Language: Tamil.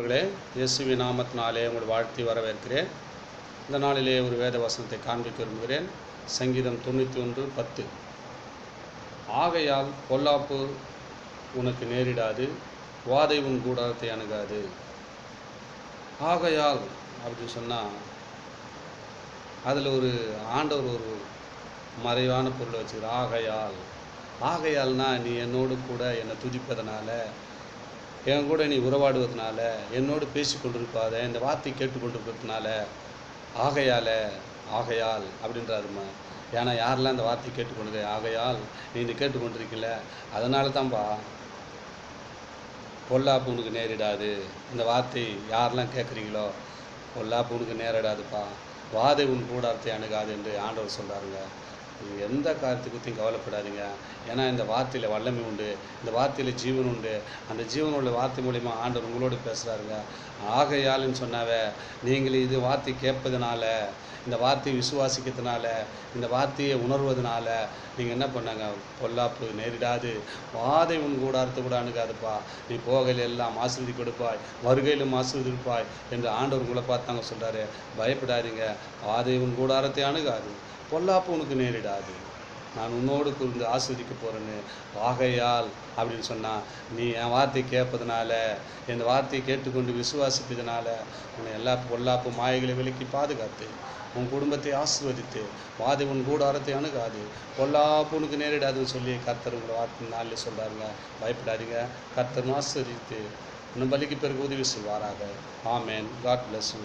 அன்பானவர்களே, இயேசுவின் நாமத்தினாலே உங்கள் வாழ்த்தி வரவேற்கிறேன். இந்த நாளிலே ஒரு வேத வசனத்தை காண்பிக்க விரும்புகிறேன். சங்கீதம் 91:10. ஆகையால் பொல்லாப்பு உனக்கு நேரிடாது, வாதை உன் கூடாரத்தை அணுகாது. ஆகையால் அப்படின்னு சொன்னால் அதில் ஒரு ஆண்டவர் ஒரு மறைவான பொருளை வச்சுக்கிறார். ஆகையால்னா நீ என்னோடு கூட என்னை துதிப்பதனால, என் கூட நீ உறவாடுவதனால, என்னோடு பேசி கொண்டிருப்பாத, இந்த வார்த்தை கேட்டுக்கொண்டிருக்கிறதுனால ஆகையால் அப்படின்றாருமா. ஏன்னா யாரெல்லாம் இந்த வார்த்தை கேட்டுக்கொண்டு ஆகையால் நீ இந்த கேட்டுக்கொண்டிருக்கல, அதனால தான்ப்பா பொல்லாப்பு உனக்கு நேரிடாது. இந்த வார்த்தை யாரெல்லாம் கேட்குறீங்களோ பொல்லாப்பு உனக்கு நேரிடாதுப்பா, வாதை உன் கூடாரத்தை அணுகாது என்று ஆண்டவர் சொல்கிறாருங்க. நீங்கள் எந்த காரியத்தை பற்றியும் கவலைப்படாதீங்க. ஏன்னா இந்த வார்த்தையில் வல்லமை உண்டு, இந்த வார்த்தையில் ஜீவன் உண்டு. அந்த ஜீவனுள்ள வார்த்தை மூலிமா ஆண்டவர் உங்களோடு பேசுகிறாருங்க. ஆகையால்னு சொன்னாவே நீங்கள் இது வார்த்தை கேட்பதுனால, இந்த வார்த்தையை விசுவாசிக்கிறதுனால, இந்த வார்த்தையை உணர்வதனால நீங்கள் என்ன பண்ணாங்க, பொல்லாப்பு நேரிடாது, வாதை உன் கூடாரத்தை கூட அணுகாதுப்பா, நீ போகையில் எல்லாம் ஆசீர்வதி கொடுப்பாய், வருகையிலும் ஆசீர்வதிப்பாய் என்று ஆண்டவர் உங்களை பார்த்தாங்க சொல்கிறாரு. பயப்படாதீங்க, வாதை உன் கூடாரத்தை அணுகாது, பொல்லாப்பு உனக்கு நேரிடாது, நான் உன்னோடு கூர்ந்து ஆஸ்வதிக்க போகிறேன்னு. ஆகையால் அப்படின்னு சொன்னால் நீ என் வார்த்தையை கேட்பதுனால, என் வார்த்தையை கேட்டுக்கொண்டு விசுவாசிப்பதனால உன்னை எல்லா பொல்லாப்பு மாயைகளை விலக்கி பாதுகாத்து, உன் குடும்பத்தை ஆசீர்வதித்து, வாதை உன் கூடாரத்தை அணுகாது, பொல்லாப்பு உனக்கு நேரிடாதுன்னு சொல்லி கர்த்தர் உங்களை வார்த்தை நாளில் சொல்கிறாருங்க. பயப்படாதீங்க, கர்த்தர் ஆசீர்வதித்து இன்னும் பலிக்கு பிறகு உதவி செய்வாராக. ஆமேன். God bless you.